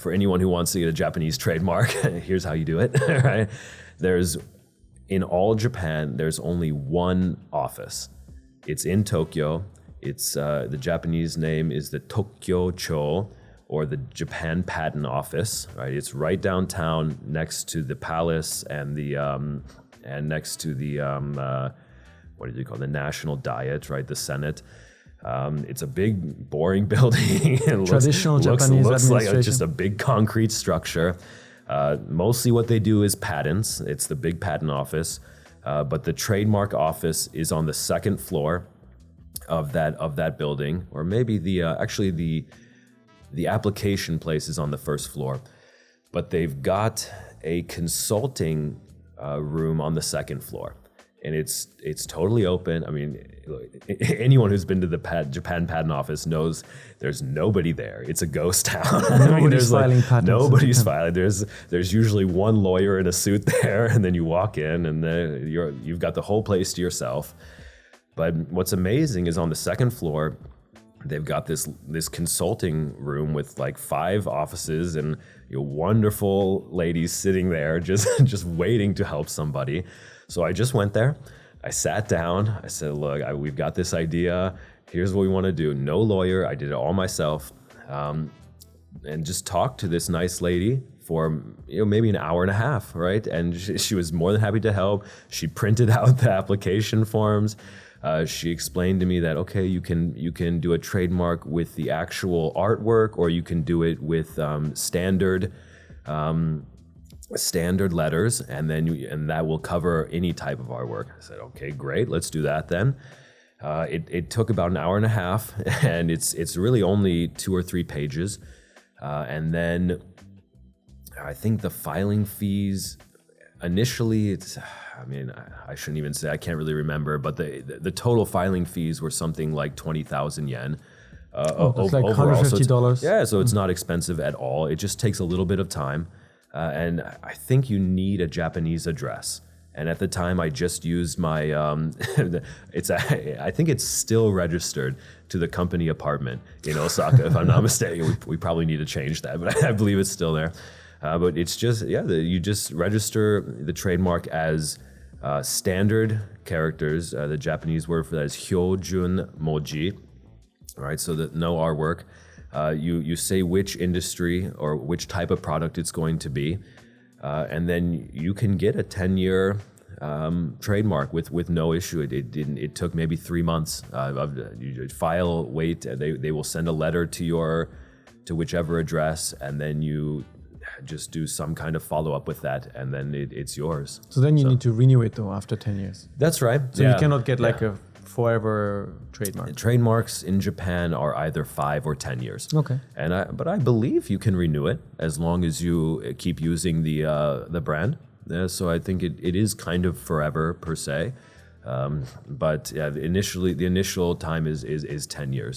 for anyone who wants to get a Japanese trademark, here's how you do it, right? In all Japan, there's only one office. It's in Tokyo. It's the Japanese name is the Tokyo-cho, or the Japan Patent Office, right? It's right downtown, next to the palace and next to the what do you call it? The National Diet, right? The Senate. It's a big, boring building. Traditional Japanese looks like administration. just a big concrete structure. Mostly what they do is patents. It's the big patent office, but the trademark office is on the second floor of that building, or maybe the application place is on the first floor. But they've got a consulting room on the second floor. And it's totally open. I mean, anyone who's been to the Japan Patent Office knows there's nobody there. It's a ghost town. Nobody's filing patents. Nobody's filing. There's usually one lawyer in a suit there, and then you walk in, and then you've got the whole place to yourself. But what's amazing is on the second floor, they've got this consulting room with like 5 offices and wonderful ladies sitting there just waiting to help somebody. So I just went there. I sat down. I said, look, we've got this idea. Here's what we want to do. No lawyer. I did it all myself. And just talked to this nice lady for maybe an hour and a half, right? And she was more than happy to help. She printed out the application forms. She explained to me that, okay, you can do a trademark with the actual artwork, or you can do it with standard letters, and that will cover any type of artwork. I said, okay, great, let's do that then. It took about an hour and a half, and it's really only 2 or 3 pages. And then I think the filing fees, initially, I shouldn't even say, I can't really remember, but the total filing fees were something like 20,000 yen. That's like $150. So it's not expensive at all. It just takes a little bit of time. And I think you need a Japanese address. And at the time, I just used my, I think it's still registered to the company apartment in Osaka, if I'm not mistaken. We probably need to change that, but I believe it's still there. But it's just, you just register the trademark as standard characters. The Japanese word for that is hyojun moji, right? So that no artwork. You say which industry or which type of product it's going to be, and then you can get a 10-year trademark with no issue. It took maybe 3 months. You file, wait. They will send a letter to whichever address, and then you just do some kind of follow-up with that, and then it's yours. So then you need to renew it though after 10 years. That's right. So you cannot get like a forever trademark. Trademarks in Japan are either 5 or 10 years. Okay. But I believe you can renew it as long as you keep using the brand. So I think it is kind of forever per se. But the initial time is 10 years.